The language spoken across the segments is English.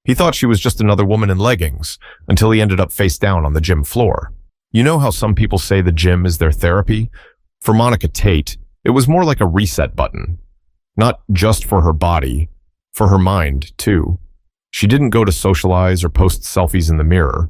He thought she was just another woman in leggings until he ended up face down on the gym floor. You know how some people say the gym is their therapy? For Monica Tate, it was more like a reset button. Not just for her body, for her mind, too. She didn't go to socialize or post selfies in the mirror.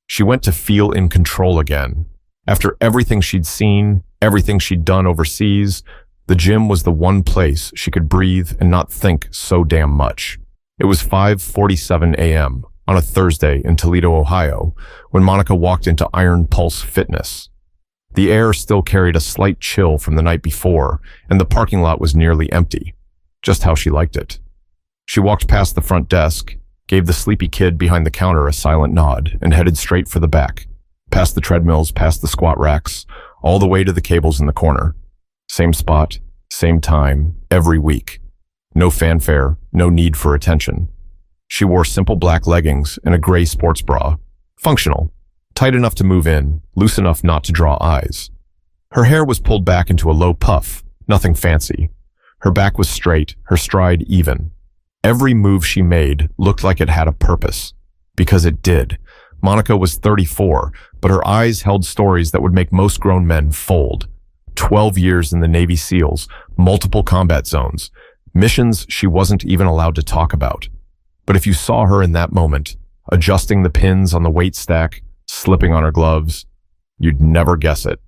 She went to feel in control again. After everything she'd seen, everything she'd done overseas, the gym was the one place she could breathe and not think so damn much. It was 5:47 a.m. on a Thursday in Toledo, Ohio, when Monica walked into Iron Pulse Fitness. The air still carried a slight chill from the night before, and the parking lot was nearly empty, just how she liked it. She walked past the front desk, gave the sleepy kid behind the counter a silent nod, and headed straight for the back, past the treadmills, past the squat racks, all the way to the cables in the corner. Same spot, same time, every week. No fanfare, no need for attention. She wore simple black leggings and a gray sports bra. Functional, tight enough to move in, loose enough not to draw eyes. Her hair was pulled back into a low puff, nothing fancy. Her back was straight, her stride even. Every move she made looked like it had a purpose. Because it did. Monica was 34, but her eyes held stories that would make most grown men fold. 12 years in the Navy SEALs, multiple combat zones, missions she wasn't even allowed to talk about. But if you saw her in that moment, adjusting the pins on the weight stack, slipping on her gloves, you'd never guess it.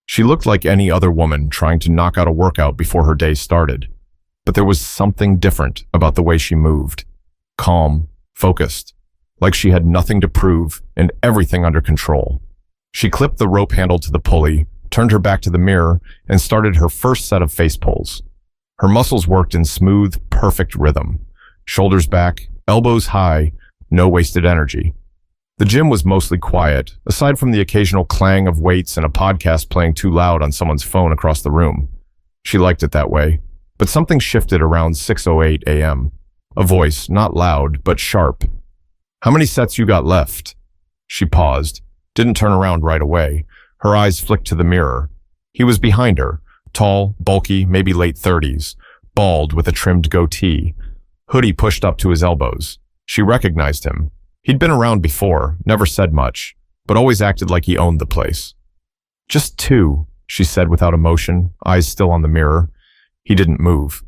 She looked like any other woman trying to knock out a workout before her day started. But there was something different about the way she moved. Calm, focused, like she had nothing to prove and everything under control. She clipped the rope handle to the pulley, turned her back to the mirror, and started her first set of face pulls. Her muscles worked in smooth, perfect rhythm. Shoulders back, elbows high, no wasted energy. The gym was mostly quiet, aside from the occasional clang of weights and a podcast playing too loud on someone's phone across the room. She liked it that way. But something shifted around 6:08 a.m. A voice, not loud, but sharp. "How many sets you got left?" She paused, didn't turn around right away. Her eyes flicked to the mirror. He was behind her, tall, bulky, maybe late 30s, bald with a trimmed goatee, hoodie pushed up to his elbows. She recognized him. He'd been around before, never said much, but always acted like he owned the place. "Just 2, she said without emotion, eyes still on the mirror. He didn't move.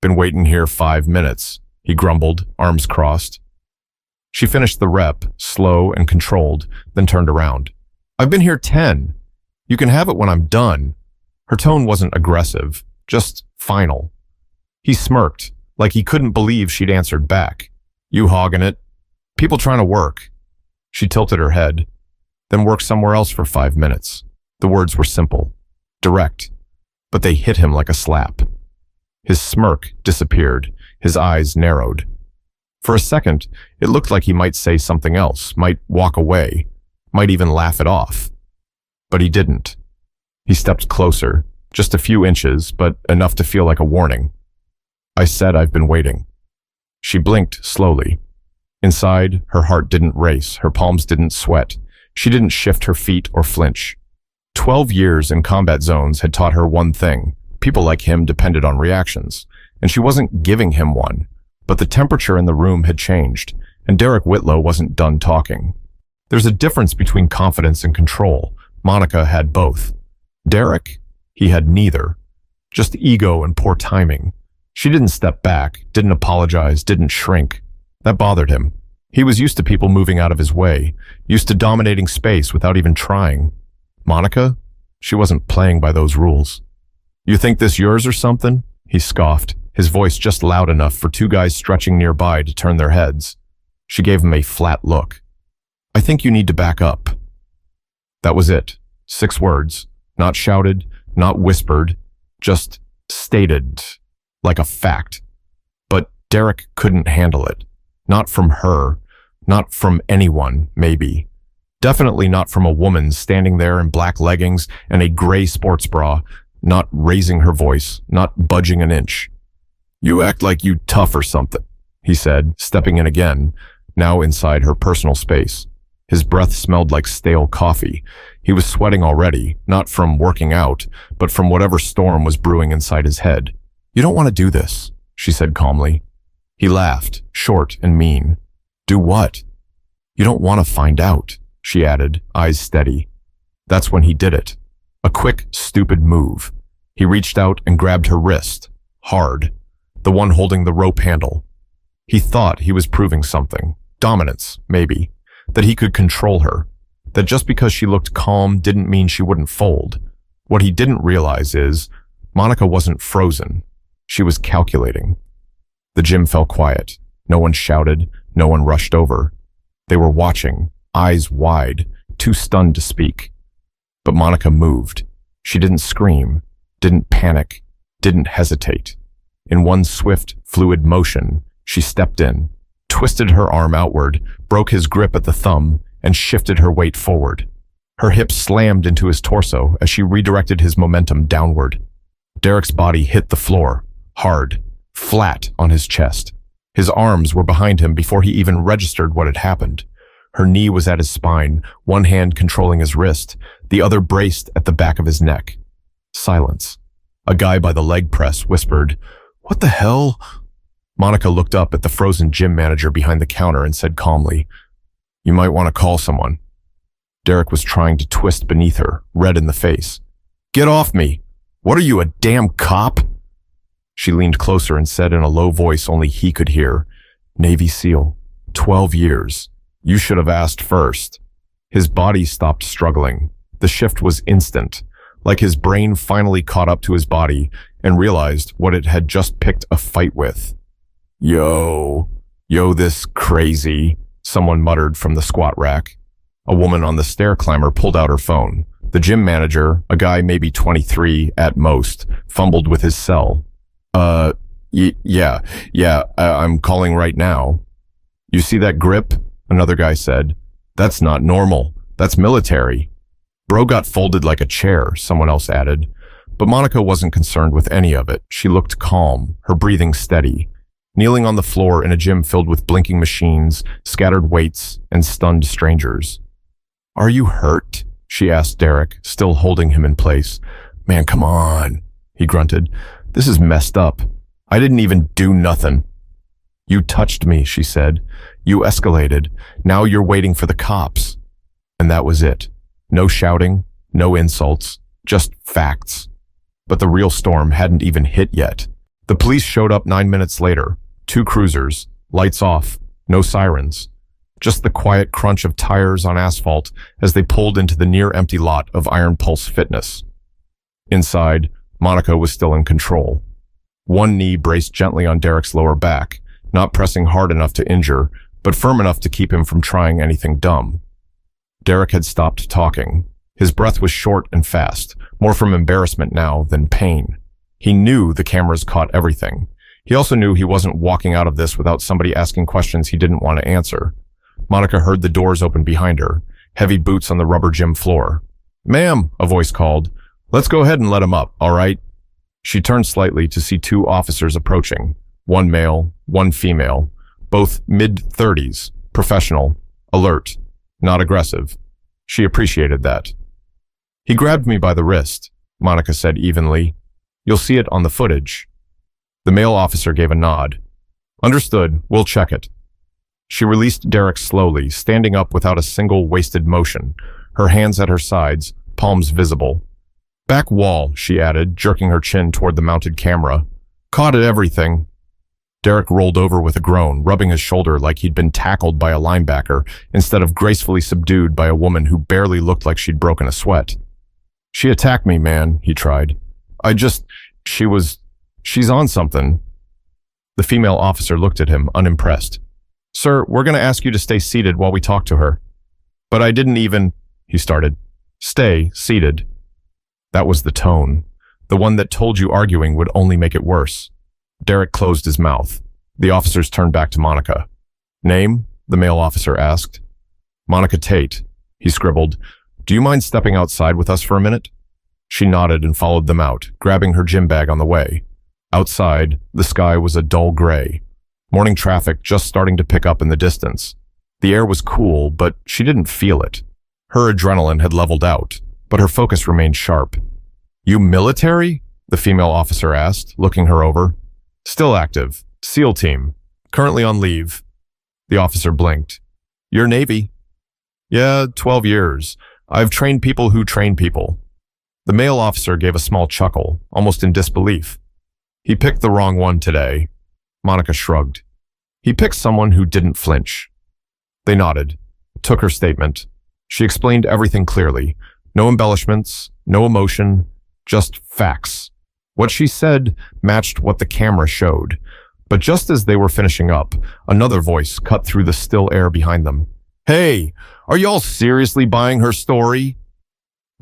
"Been waiting here 5 minutes, he grumbled, arms crossed. She finished the rep, slow and controlled, then turned around. "I've been here 10. You can have it when I'm done." Her tone wasn't aggressive, just final. He smirked, like he couldn't believe she'd answered back. "You hogging it? People trying to work." She tilted her head, then worked somewhere else for 5 minutes. The words were simple, direct, but they hit him like a slap. His smirk disappeared, his eyes narrowed. For a second, it looked like he might say something else, might walk away, might even laugh it off. But he didn't. He stepped closer, just a few inches, but enough to feel like a warning. "I said I've been waiting." She blinked slowly. Inside, her heart didn't race, her palms didn't sweat. She didn't shift her feet or flinch. 12 years in combat zones had taught her one thing. People like him depended on reactions, and she wasn't giving him one. But the temperature in the room had changed, and Derek Whitlow wasn't done talking. There's a difference between confidence and control. Monica had both. Derek? He had neither. Just ego and poor timing. She didn't step back, didn't apologize, didn't shrink. That bothered him. He was used to people moving out of his way, used to dominating space without even trying. Monica? She wasn't playing by those rules. "You think this yours or something?" He scoffed, his voice just loud enough for 2 guys stretching nearby to turn their heads. She gave him a flat look. "I think you need to back up." That was it. 6 words. Not shouted, not whispered, just stated, like a fact. But Derek couldn't handle it. Not from her. Not from anyone, maybe. Definitely not from a woman standing there in black leggings and a gray sports bra, not raising her voice, not budging an inch. "You act like you tough or something," he said, stepping in again, now inside her personal space. His breath smelled like stale coffee. He was sweating already, not from working out, but from whatever storm was brewing inside his head. "You don't want to do this," she said calmly. He laughed, short and mean. Do what? You don't want to find out, she added, eyes steady. That's when he did it. A quick, stupid move. He reached out and grabbed her wrist, hard, the one holding the rope handle. He thought he was proving something, dominance, maybe, that he could control her, that just because she looked calm didn't mean she wouldn't fold. What he didn't realize is, Monica wasn't frozen. She was calculating. The gym fell quiet. No one shouted, no one rushed over. They were watching, eyes wide, too stunned to speak. But Monica moved. She didn't scream, didn't panic, didn't hesitate. In one swift, fluid motion, she stepped in, twisted her arm outward, broke his grip at the thumb, and shifted her weight forward. Her hips slammed into his torso as she redirected his momentum downward. Derek's body hit the floor, hard, flat on his chest. His arms were behind him before he even registered what had happened. Her knee was at his spine, one hand controlling his wrist, the other braced at the back of his neck. Silence. A guy by the leg press whispered, "What the hell?" Monica looked up at the frozen gym manager behind the counter and said calmly, "You might want to call someone." Derek was trying to twist beneath her, red in the face. "Get off me! What are you, a damn cop?" She leaned closer and said in a low voice only he could hear, "Navy SEAL, 12 years. You should have asked first." His body stopped struggling. The shift was instant, like his brain finally caught up to his body and realized what it had just picked a fight with. Yo, this crazy," someone muttered from the squat rack. A woman on the stair climber pulled out her phone. The gym manager, a guy maybe 23 at most, fumbled with his cell. I'm calling right now." "You see that grip?" another guy said. "That's not normal. That's military." "Bro got folded like a chair," someone else added. But Monica wasn't concerned with any of it. She looked calm, her breathing steady, kneeling on the floor in a gym filled with blinking machines, scattered weights, and stunned strangers. "Are you hurt?" she asked Derek, still holding him in place. "Man, come on," he grunted. "This is messed up. I didn't even do nothing." "You touched me," she said. "You escalated. Now you're waiting for the cops." And that was it. No shouting, no insults, just facts. But the real storm hadn't even hit yet. The police showed up 9 minutes later. 2 cruisers, lights off, no sirens. Just the quiet crunch of tires on asphalt as they pulled into the near-empty lot of Iron Pulse Fitness. Inside, Monica was still in control. One knee braced gently on Derek's lower back, not pressing hard enough to injure, but firm enough to keep him from trying anything dumb. Derek had stopped talking. His breath was short and fast, more from embarrassment now than pain. He knew the cameras caught everything. He also knew he wasn't walking out of this without somebody asking questions he didn't want to answer. Monica heard the doors open behind her, heavy boots on the rubber gym floor. "Ma'am," a voice called. "Let's go ahead and let him up, all right?" She turned slightly to see 2 officers approaching, one male, one female, both mid-30s, professional, alert, not aggressive. She appreciated that. "He grabbed me by the wrist," Monica said evenly. "You'll see it on the footage." The male officer gave a nod. "Understood, we'll check it." She released Derek slowly, standing up without a single wasted motion, her hands at her sides, palms visible. "Back wall," she added, jerking her chin toward the mounted camera. "Caught at everything." Derek rolled over with a groan, rubbing his shoulder like he'd been tackled by a linebacker instead of gracefully subdued by a woman who barely looked like she'd broken a sweat. "She attacked me, man," he tried. She's on something." The female officer looked at him, unimpressed. "Sir, we're going to ask you to stay seated while we talk to her." "But I didn't even," he started. "Stay seated." That was the tone, the one that told you arguing would only make it worse. Derek closed his mouth. The officers turned back to Monica. "Name?" the male officer asked. "Monica Tate," he scribbled. "Do you mind stepping outside with us for a minute?" She nodded and followed them out, grabbing her gym bag on the way. Outside, the sky was a dull gray. Morning traffic just starting to pick up in the distance. The air was cool, but she didn't feel it. Her adrenaline had leveled out, but her focus remained sharp. "You military?" the female officer asked, looking her over. "Still active. SEAL team. Currently on leave." The officer blinked. You're Navy? Yeah, 12 years. I've trained people who train people. The male officer gave a small chuckle, almost in disbelief. He picked the wrong one today. Monica shrugged. He picked someone who didn't flinch. They nodded, took her statement. She explained everything clearly. No embellishments, no emotion, just facts. What she said matched what the camera showed. But just as they were finishing up, another voice cut through the still air behind them. Hey, are y'all seriously buying her story?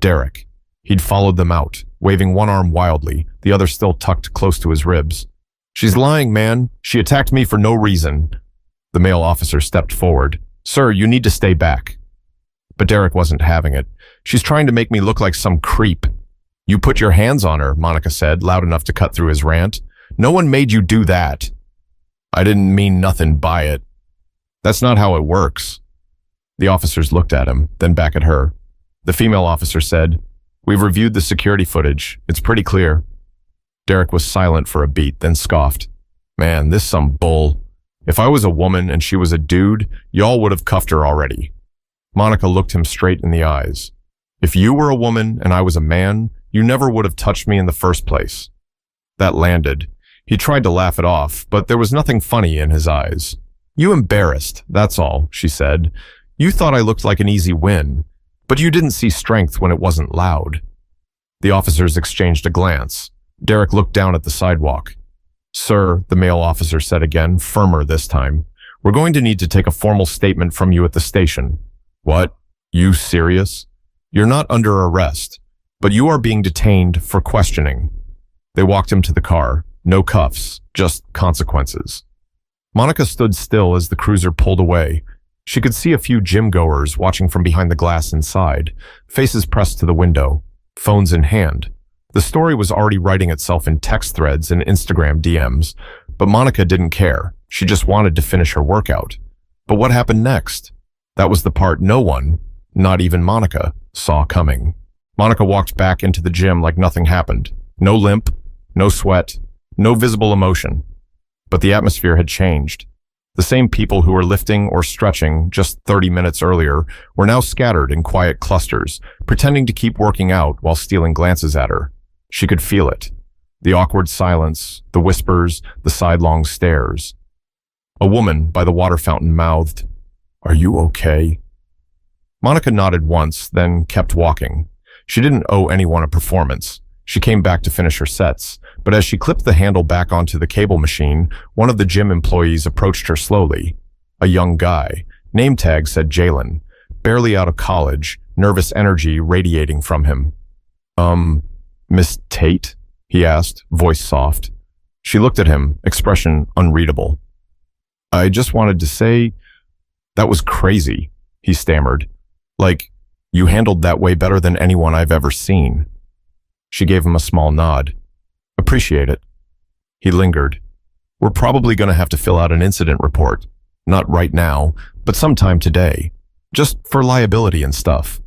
Derek. He'd followed them out, waving one arm wildly, the other still tucked close to his ribs. She's lying, man. She attacked me for no reason. The male officer stepped forward. Sir, you need to stay back. But Derek wasn't having it. She's trying to make me look like some creep. You put your hands on her, Monica said, loud enough to cut through his rant. No one made you do that. I didn't mean nothing by it. That's not how it works. The officers looked at him, then back at her. The female officer said, We've reviewed the security footage. It's pretty clear. Derek was silent for a beat, then scoffed. Man, this some bull. If I was a woman and she was a dude, y'all would have cuffed her already. Monica looked him straight in the eyes. If you were a woman and I was a man, you never would have touched me in the first place. That landed. He tried to laugh it off, but there was nothing funny in his eyes. You embarrassed, that's all, she said. You thought I looked like an easy win, but you didn't see strength when it wasn't loud. The officers exchanged a glance. Derek looked down at the sidewalk. Sir, the male officer said again, firmer this time. We're going to need to take a formal statement from you at the station. What? You serious? You're not under arrest, but you are being detained for questioning. They walked him to the car. No cuffs, just consequences. Monica stood still as the cruiser pulled away. She could see a few gym-goers watching from behind the glass inside, faces pressed to the window, phones in hand. The story was already writing itself in text threads and Instagram DMs, but Monica didn't care. She just wanted to finish her workout. But what happened next? That was the part no one, not even Monica, saw coming. Monica walked back into the gym like nothing happened. No limp, no sweat, no visible emotion. But the atmosphere had changed. The same people who were lifting or stretching just 30 minutes earlier were now scattered in quiet clusters, pretending to keep working out while stealing glances at her. She could feel it. The awkward silence, the whispers, the sidelong stares. A woman by the water fountain mouthed, "Are you okay?" Monica nodded once, then kept walking. She didn't owe anyone a performance. She came back to finish her sets, but as she clipped the handle back onto the cable machine, one of the gym employees approached her slowly. A young guy. Name tag said Jalen. Barely out of college, nervous energy radiating from him. Miss Tate? He asked, voice soft. She looked at him, expression unreadable. I just wanted to say, that was crazy, he stammered. Like, you handled that way better than anyone I've ever seen. She gave him a small nod. Appreciate it. He lingered. We're probably going to have to fill out an incident report. Not right now, but sometime today. Just for liability and stuff.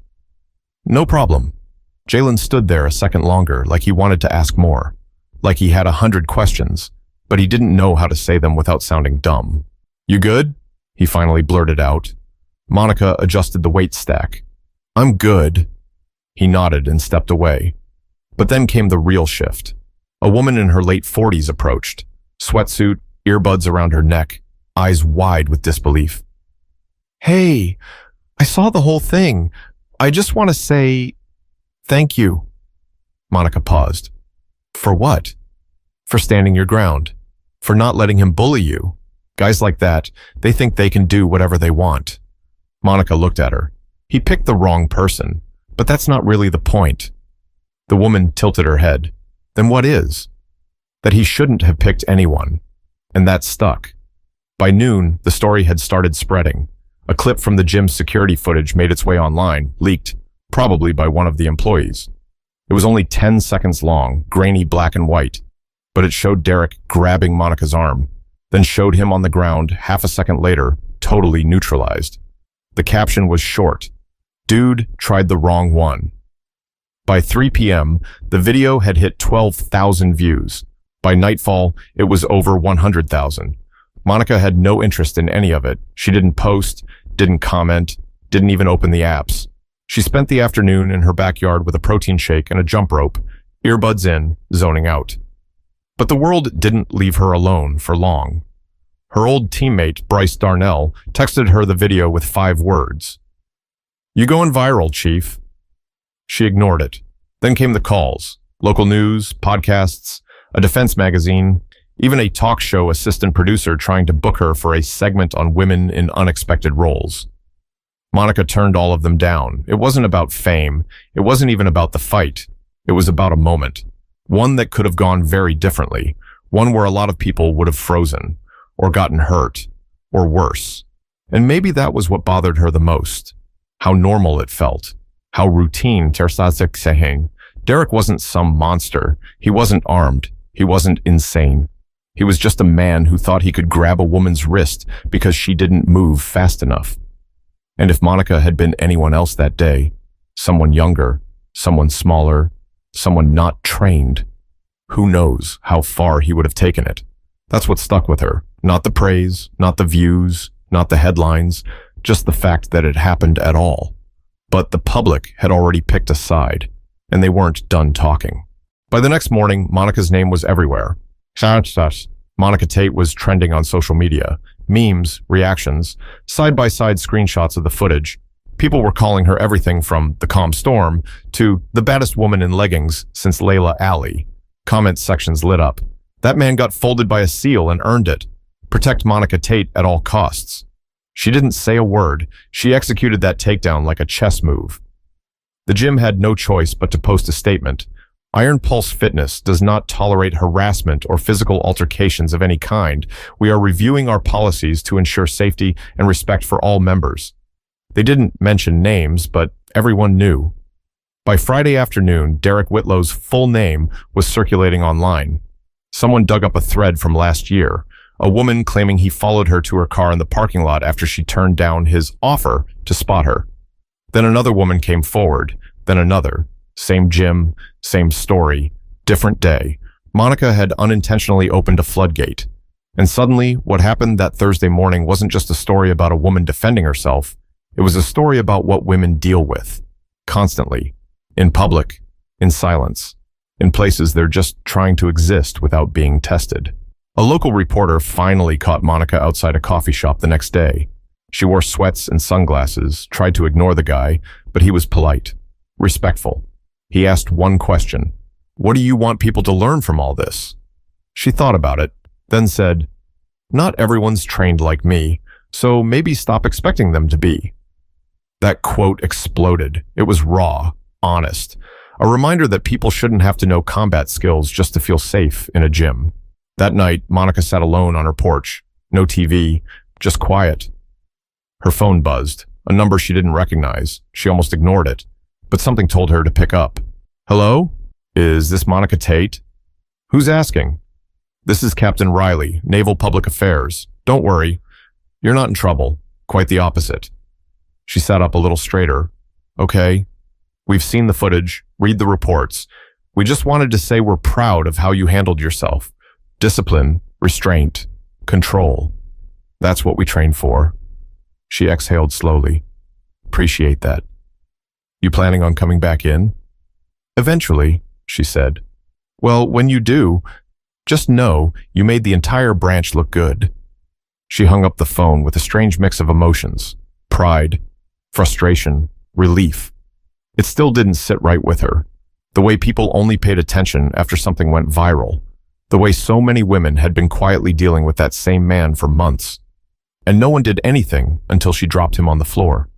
No problem. Jalen stood there a second longer, like he wanted to ask more. Like he had 100 questions, but he didn't know how to say them without sounding dumb. You good? He finally blurted out. Monica adjusted the weight stack. I'm good. He nodded and stepped away. But then came the real shift. A woman in her late 40s approached. Sweatsuit, earbuds around her neck, eyes wide with disbelief. Hey, I saw the whole thing. I just want to say thank you. Monica paused. For what? For standing your ground. For not letting him bully you. Guys like that, they think they can do whatever they want. Monica looked at her. He picked the wrong person, but that's not really the point. The woman tilted her head. Then what is? That he shouldn't have picked anyone. And that stuck. By noon, the story had started spreading. A clip from the gym's security footage made its way online, leaked, probably by one of the employees. It was only 10 seconds long, grainy black and white, but it showed Derek grabbing Monica's arm, then showed him on the ground half a second later, totally neutralized. The caption was short. Dude tried the wrong one. By 3 p.m., the video had hit 12,000 views. By nightfall, it was over 100,000. Monica had no interest in any of it. She didn't post, didn't comment, didn't even open the apps. She spent the afternoon in her backyard with a protein shake and a jump rope, earbuds in, zoning out. But the world didn't leave her alone for long. Her old teammate, Bryce Darnell, texted her the video with 5 words. "You going viral, Chief." She ignored it. Then came the calls. Local news, podcasts, a defense magazine, even a talk show assistant producer trying to book her for a segment on women in unexpected roles. Monica turned all of them down. It wasn't about fame. It wasn't even about the fight. It was about a moment. One that could have gone very differently. One where a lot of people would have frozen, or gotten hurt, or worse. And maybe that was what bothered her the most. How normal it felt. How routine Tersazek Seheng. Derek wasn't some monster. He wasn't armed. He wasn't insane. He was just a man who thought he could grab a woman's wrist because she didn't move fast enough. And if Monica had been anyone else that day, someone younger, someone smaller, someone not trained, who knows how far he would have taken it. That's what stuck with her. Not the praise, not the views, not the headlines, just the fact that it happened at all. But the public had already picked a side, and they weren't done talking. By the next morning, Monica's name was everywhere. Monica Tate was trending on social media. Memes, reactions, side-by-side screenshots of the footage. People were calling her everything from the calm storm to the baddest woman in leggings since Layla Ali. Comment sections lit up. That man got folded by a seal and earned it. Protect Monica Tate at all costs. She didn't say a word. She executed that takedown like a chess move. The gym had no choice but to post a statement. Iron Pulse Fitness does not tolerate harassment or physical altercations of any kind. We are reviewing our policies to ensure safety and respect for all members. They didn't mention names, but everyone knew. By Friday afternoon, Derek Whitlow's full name was circulating online. Someone dug up a thread from last year, a woman claiming he followed her to her car in the parking lot after she turned down his offer to spot her. Then another woman came forward, then another. Same gym, same story, different day. Monica had unintentionally opened a floodgate. And suddenly, what happened that Thursday morning wasn't just a story about a woman defending herself. It was a story about what women deal with. Constantly. In public. In silence. In places they're just trying to exist without being tested. A local reporter finally caught Monica outside a coffee shop the next day. She wore sweats and sunglasses, tried to ignore the guy, but he was polite. Respectful. He asked one question. "What do you want people to learn from all this?" She thought about it, then said, "Not everyone's trained like me, so maybe stop expecting them to be." That quote exploded. It was raw, honest. A reminder that people shouldn't have to know combat skills just to feel safe in a gym. That night, Monica sat alone on her porch. No TV, just quiet. Her phone buzzed, a number she didn't recognize. She almost ignored it. But something told her to pick up. "Hello? Is this Monica Tate?" "Who's asking?" "This is Captain Riley, Naval Public Affairs. Don't worry. You're not in trouble. Quite the opposite." She sat up a little straighter. "Okay. We've seen the footage. Read the reports. We just wanted to say we're proud of how you handled yourself. Discipline, restraint, control. That's what we train for." She exhaled slowly. "Appreciate that. You planning on coming back in?" "Eventually," she said. "Well, when you do, just know you made the entire branch look good." She hung up the phone with a strange mix of emotions. Pride, frustration, relief. It still didn't sit right with her. The way people only paid attention after something went viral. The way so many women had been quietly dealing with that same man for months. And no one did anything until she dropped him on the floor.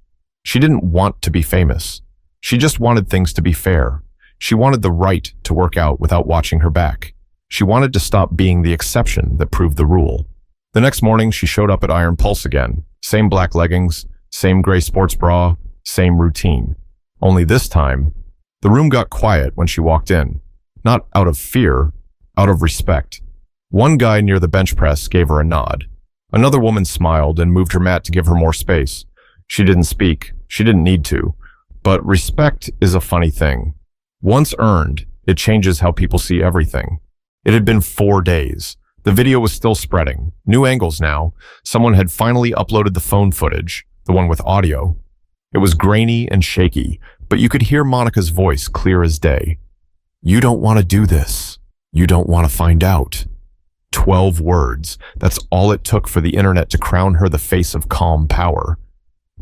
She didn't want to be famous. She just wanted things to be fair. She wanted the right to work out without watching her back. She wanted to stop being the exception that proved the rule. The next morning, she showed up at Iron Pulse again. Same black leggings, same gray sports bra, same routine. Only this time, the room got quiet when she walked in. Not out of fear, out of respect. One guy near the bench press gave her a nod. Another woman smiled and moved her mat to give her more space. She didn't speak. She didn't need to. But respect is a funny thing. Once earned, it changes how people see everything. It had been 4 days. The video was still spreading. New angles now. Someone had finally uploaded the phone footage, the one with audio. It was grainy and shaky, but you could hear Monica's voice clear as day. "You don't want to do this. You don't want to find out." 12 words. That's all it took for the internet to crown her the face of calm power.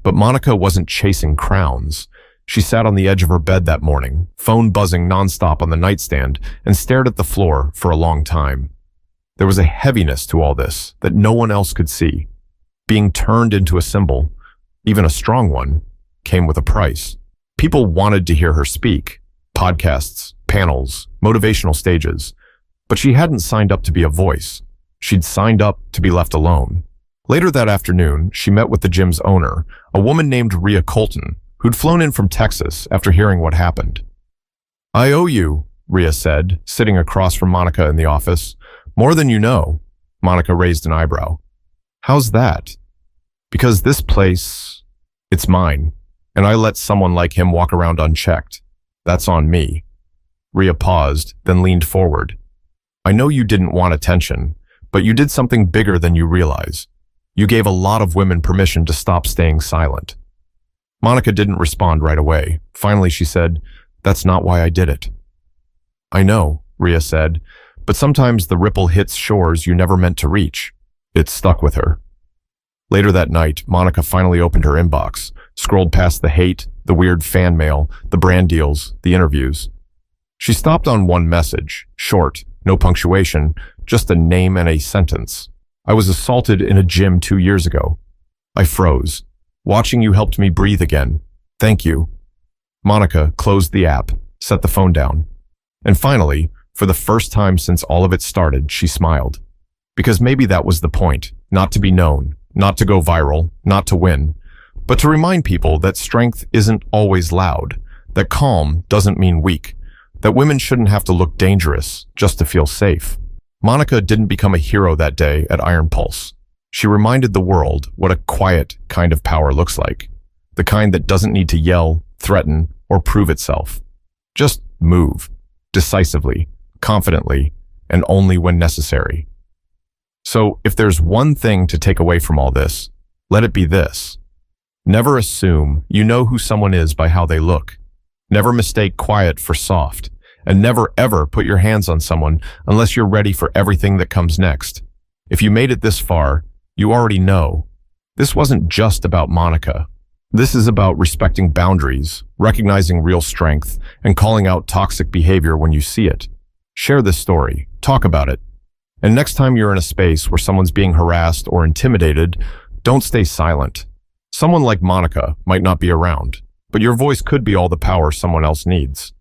But Monica wasn't chasing crowns. She sat on the edge of her bed that morning, phone buzzing nonstop on the nightstand, and stared at the floor for a long time. There was a heaviness to all this that no one else could see. Being turned into a symbol, even a strong one, came with a price. People wanted to hear her speak. Podcasts, panels, motivational stages. But she hadn't signed up to be a voice. She'd signed up to be left alone. Later that afternoon, she met with the gym's owner, a woman named Rhea Colton, who'd flown in from Texas after hearing what happened. "I owe you," Rhea said, sitting across from Monica in the office. "More than you know." Monica raised an eyebrow. "How's that?" "Because this place, it's mine, and I let someone like him walk around unchecked. That's on me." Rhea paused, then leaned forward. "I know you didn't want attention, but you did something bigger than you realize. You gave a lot of women permission to stop staying silent." Monica didn't respond right away. Finally, she said, "That's not why I did it." "I know," Rhea said, "but sometimes the ripple hits shores you never meant to reach." It stuck with her. Later that night, Monica finally opened her inbox, scrolled past the hate, the weird fan mail, the brand deals, the interviews. She stopped on one message, short, no punctuation, just a name and a sentence. "I was assaulted in a gym 2 years ago. I froze. Watching you helped me breathe again. Thank you." Monica closed the app, set the phone down. And finally, for the first time since all of it started, she smiled. Because maybe that was the point, not to be known, not to go viral, not to win, but to remind people that strength isn't always loud, that calm doesn't mean weak, that women shouldn't have to look dangerous just to feel safe. Monica didn't become a hero that day at Iron Pulse. She reminded the world what a quiet kind of power looks like, the kind that doesn't need to yell, threaten, or prove itself. Just move, decisively, confidently, and only when necessary. So if there's one thing to take away from all this, let it be this. Never assume you know who someone is by how they look. Never mistake quiet for soft, and never ever put your hands on someone unless you're ready for everything that comes next. If you made it this far, you already know. This wasn't just about Monica. This is about respecting boundaries, recognizing real strength, and calling out toxic behavior when you see it. Share this story. Talk about it. And next time you're in a space where someone's being harassed or intimidated, don't stay silent. Someone like Monica might not be around, but your voice could be all the power someone else needs.